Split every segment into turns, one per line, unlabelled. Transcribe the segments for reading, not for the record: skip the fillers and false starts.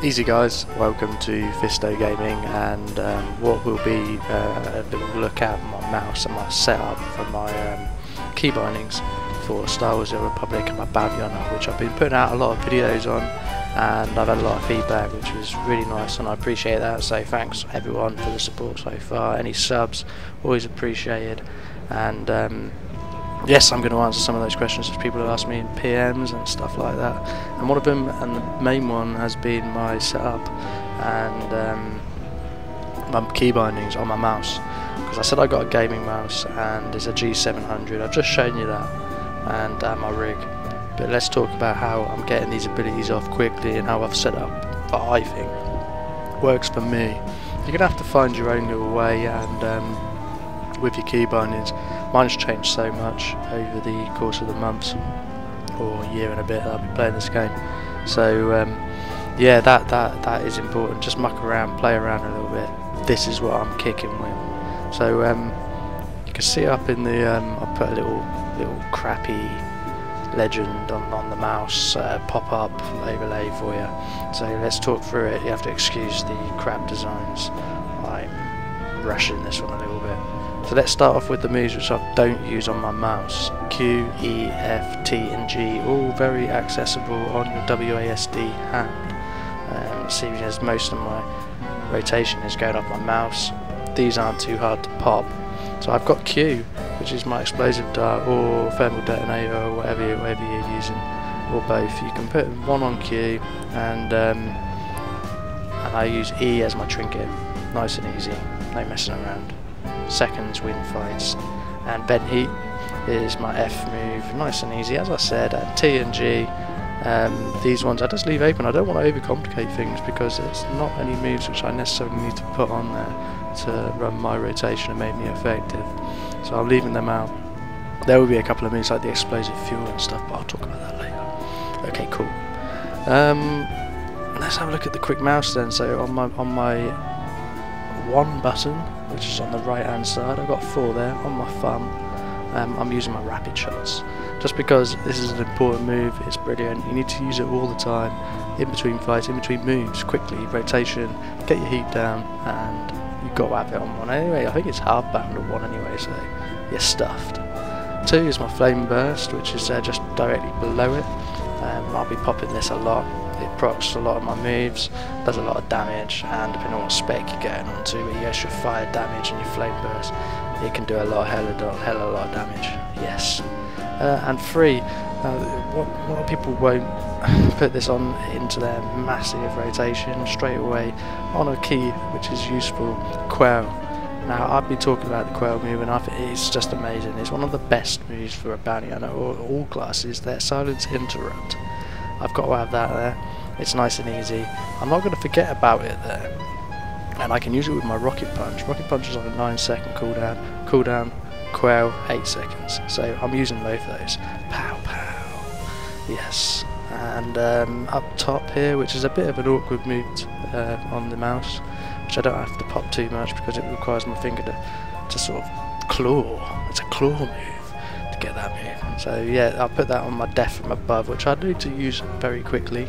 Easy guys, welcome to Fisto Gaming, and what will be a little look at my mouse and my setup for my key bindings for Star Wars: The Old Republic and my Bounty Hunter, which I've been putting out a lot of videos on, and I've had a lot of feedback, which was really nice, and I appreciate that. So thanks everyone for the support so far. Any subs, always appreciated. And yes, I'm going to answer some of those questions that people have asked me in PMs and stuff like that. And one of them, and the main one, has been my setup and my key bindings on my mouse. Because I said I got a gaming mouse and it's a G700. I've just shown you that, and my rig. But let's talk about how I'm getting these abilities off quickly and how I've set up what I think works for me. You're going to have to find your own little way, and with your key bindings, mine's changed so much over the course of the months or year and a bit that I've been playing this game. So yeah, that is important. Just muck around, play around a little bit. This is what I'm kicking with. So you can see up in the I put a little crappy legend on the mouse pop-up overlay for you. So let's talk through it. You have to excuse the crap designs. I'm rushing this one a little bit. So let's start off with the moves which I don't use on my mouse. Q, E, F, T and G, all very accessible on your WASD hand. Seeing as most of my rotation is going off my mouse, these aren't too hard to pop. So I've got Q, which is my explosive dart or thermal detonator or whatever you're using, or both. You can put one on Q, and I use E as my trinket. Nice and easy, no messing around. Seconds win fights. And vent heat is my F move, nice and easy as I said. And T and G, these ones I just leave open. I don't want to overcomplicate things because there's not any moves which I necessarily need to put on there to run my rotation and make me effective, so I'm leaving them out. There will be a couple of moves like the explosive fuel and stuff, but I'll talk about that later. Okay, cool. Let's have a look at the quick mouse then. So on my one button, which is on the right hand side, I've got 4 there. On my thumb, I'm using my rapid shots, just because this is an important move. It's brilliant. You need to use it all the time, in between fights, in between moves, quickly, rotation, get your heat down, and you've got to have it on 1 anyway. I think it's half bound at 1 anyway, so you're stuffed. 2 is my flame burst, which is just directly below it. I'll be popping this a lot. It procs a lot of my moves, does a lot of damage, and depending on what spec you're getting onto, with your extra fire damage and your flame burst, it can do a lot, hell of a lot of damage. Yes. And 3, a lot of people won't put this on into their massive rotation straight away on a key, which is useful. Quell. Now I've been talking about the Quell move, and I think it's just amazing. It's one of the best moves for a bounty hunter or all classes. Their silence interrupt. I've got to have that there. It's nice and easy. I'm not going to forget about it there, and I can use it with my rocket punch. Rocket punch is on a 9-second cooldown. Cooldown, Quell 8 seconds. So I'm using both those. Pow pow. Yes. And up top here, which is a bit of an awkward move on the mouse, which I don't have to pop too much because it requires my finger to sort of claw. It's a claw move to get that move. So yeah, I'll put that on my def from above, which I need to use very quickly.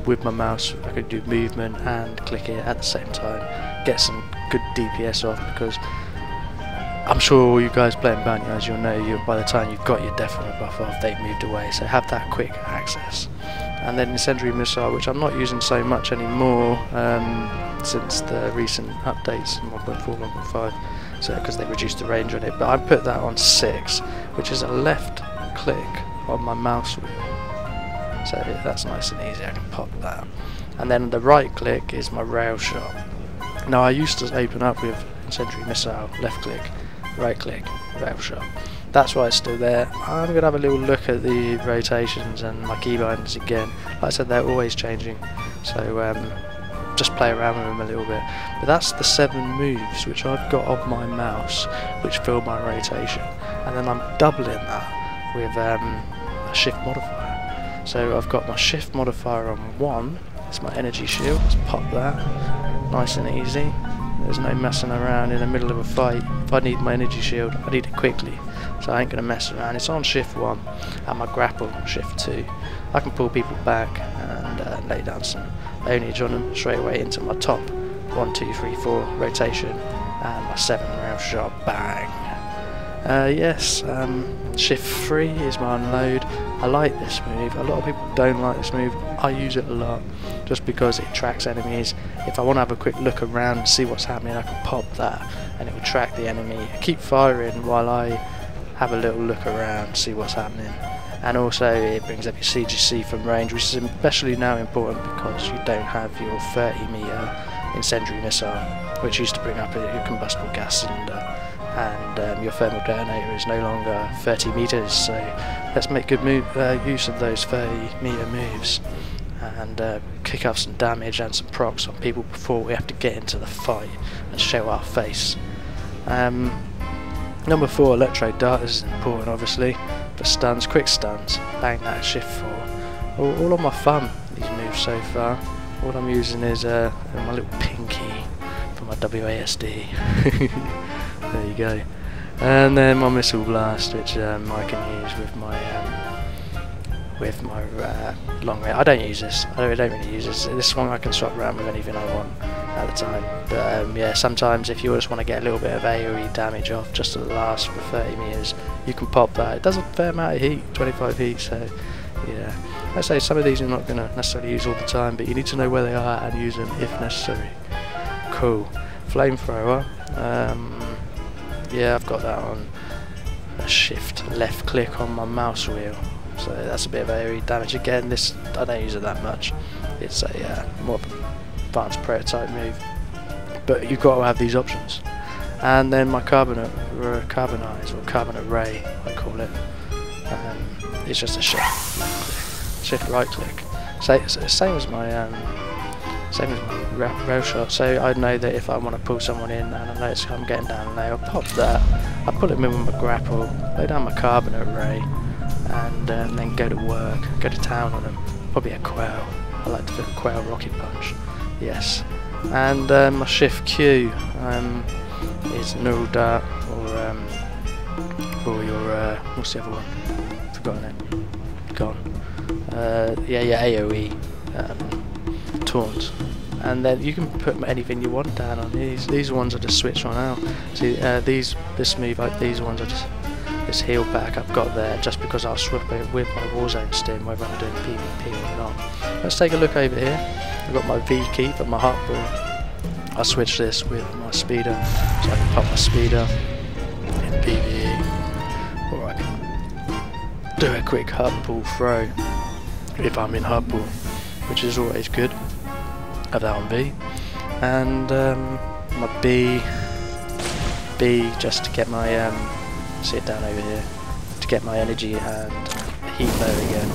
With my mouse, I can do movement and click it at the same time, get some good DPS off, because I'm sure all you guys playing Bounty Hunters, you'll know by the time you've got your def from above off, they've moved away, so have that quick access. And then incendiary missile, which I'm not using so much anymore since the recent updates in 1.4, 1.5, so because they reduced the range on it, but I put that on 6, which is a left click on my mouse wheel. So that's nice and easy, I can pop that. And then the right click is my rail shot. Now I used to open up with incendiary missile, left click, right click, rail shot. That's why it's still there. I'm going to have a little look at the rotations and my keybinds again. Like I said, they're always changing, so just play around with them a little bit. But that's the 7 moves which I've got on my mouse which fill my rotation. And then I'm doubling that with a shift modifier. So I've got my shift modifier on 1, it's my energy shield, let's pop that, nice and easy. There's no messing around in the middle of a fight. If I need my energy shield, I need it quickly. so I ain't gonna mess around. It's on shift 1 and my grapple shift 2. I can pull people back and lay down some ownage on them straight away into my top 1, 2, 3, 4 rotation and my 7-round shot. Bang. Yes, shift 3 is my unload. I like this move. A lot of people don't like this move. I use it a lot just because it tracks enemies. If I want to have a quick look around and see what's happening, I can pop that and it will track the enemy. Keep firing while I have a little look around, see what's happening. And also it brings up your CGC from range, which is especially now important because you don't have your 30-meter incendiary missile, which used to bring up your combustible gas cylinder, and your thermal detonator is no longer 30 meters. So let's make good use of those 30-meter moves and kick up some damage and some procs on people before we have to get into the fight and show our face. Number 4, electro darters is important, obviously, for stuns, quick stuns. Bang that shift 4. All on my thumb, these moves so far. All I'm using is my little pinky for my WASD. There you go. And then my missile blast, which I can use with my long range. I don't use this. I don't really use this. This one I can swap around with anything I want at the time. But yeah, sometimes if you just want to get a little bit of AoE damage off just at the last for 30 meters, you can pop that. It does a fair amount of heat, 25 heat. So yeah, I say some of these you're not going to necessarily use all the time, but you need to know where they are and use them if necessary. Cool. Flamethrower. Yeah, I've got that on a shift left click on my mouse wheel, so that's a bit of AoE damage. Again, this I don't use it that much. It's a more advanced prototype move, but you've got to have these options. And then my carbonite ray, I call it. It's just a shift right click. Same as my rail shot, so I know that if I want to pull someone in and I know I'm getting down low, I'll pop that, I pull him in with my grapple, lay down my carbonite ray, and then go to work, go to town on him. Probably a quail. I like to do a quail rocket punch. Yes. And my shift Q is neural dart, or your what's the other one? Forgotten it. Gone. Yeah, AoE. Taunt, and then you can put anything you want down on these. These ones are just switch on out. See, this move, these ones are just this heal back I've got there, just because I'll swap it with my Warzone stim, whether I'm doing PvP or not. Let's take a look over here. I've got my V key for my heartball. I'll switch this with my speeder, so I can pop my speeder in PvE, or I can do a quick heartball throw if I'm in heartball, which is always good. Have that on B, and my B just to get my sit down over here to get my energy and heat low again.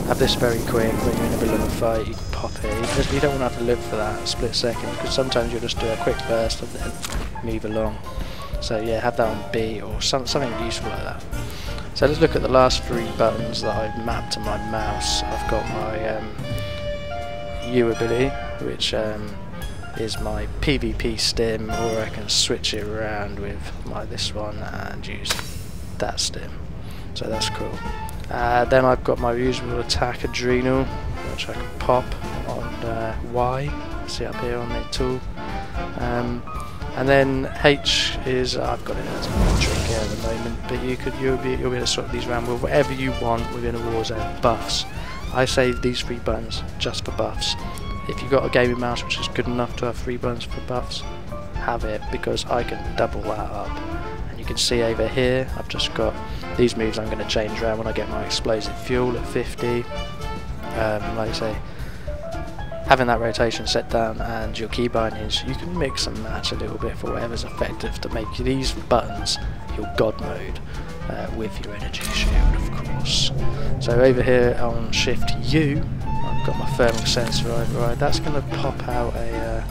Have this very quick when you're in the middle of a fight. You can pop it. You don't want to have to look for that split second, because sometimes you'll just do a quick burst and then move along. So yeah, have that on B or something useful like that. So let's look at the last 3 buttons that I've mapped to my mouse. I've got my U ability, which is my PvP stim, or I can switch it around with this one and use that stim. So that's cool. Then I've got my usual attack adrenal, which I can pop on Y. See up here on the tool. And then H is I've got it as a trick here at the moment, but you'll be able to swap these around with whatever you want within a Warzone. Buffs. I save these 3 buttons just for buffs. If you've got a gaming mouse which is good enough to have 3 buttons for buffs, have it, because I can double that up. And you can see over here, I've just got these moves I'm going to change around when I get my explosive fuel at 50. Like I say, having that rotation set down and your key bindings, you can mix and match a little bit for whatever's effective to make these buttons your god mode with your energy shield, of course. So over here on shift U, I've got my thermal sensor override. That's going to pop out a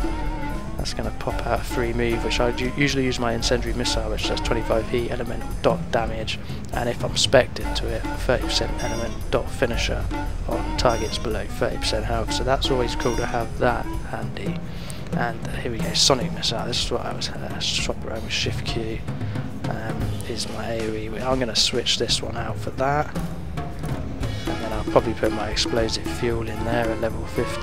3 move, which I usually use my incendiary missile, which does 25 heat, elemental dot damage, and if I'm spec'd into it, 30% elemental dot finisher on targets below 30% health. So that's always cool to have that handy. And here we go, Sonic Missile. This is what I was swap around with Shift Q. Is my AoE. I'm going to switch this one out for that, and then I'll probably put my explosive fuel in there at level 50,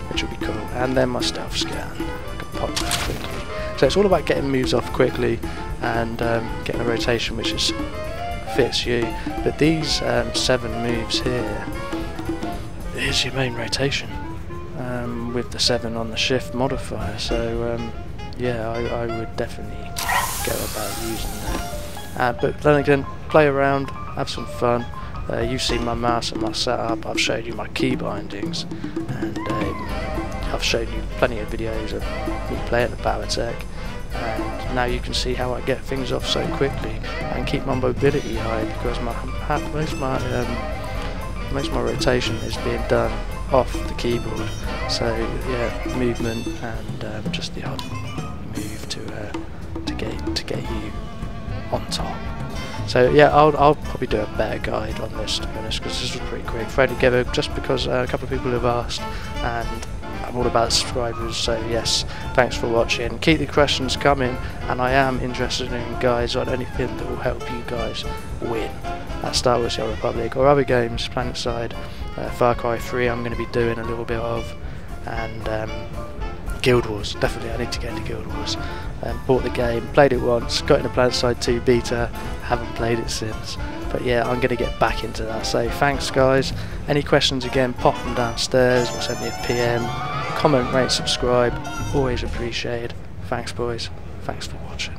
which will be cool. And then my stealth scan. I can pop that quickly. So it's all about getting moves off quickly and getting a rotation which fits you. But these 7 moves here is your main rotation, with the 7 on the shift modifier. So yeah, I would definitely go about using that. But then again, play around, have some fun. You've seen my mouse and my setup. I've showed you my key bindings, and I've showed you plenty of videos of me playing the Powertech. And now you can see how I get things off so quickly and keep my mobility high, because most of my rotation is being done off the keyboard. So yeah, movement and just the odd move to get you on top. So yeah, I'll probably do a better guide on this, to be honest, because this was pretty quick, thrown together just because a couple of people have asked, and I'm all about subscribers. So yes, thanks for watching. Keep the questions coming, and I am interested in guys on anything that will help you guys win at Star Wars: The Old Republic or other games, PlanetSide, Far Cry 3 I'm going to be doing a little bit of, and Guild Wars. Definitely I need to get into Guild Wars. Bought the game, played it once, got into PlanetSide 2 beta, haven't played it since. But yeah, I'm going to get back into that. So thanks guys. Any questions again, pop them downstairs or send me a PM. Comment, rate, subscribe, always appreciated. Thanks boys, thanks for watching.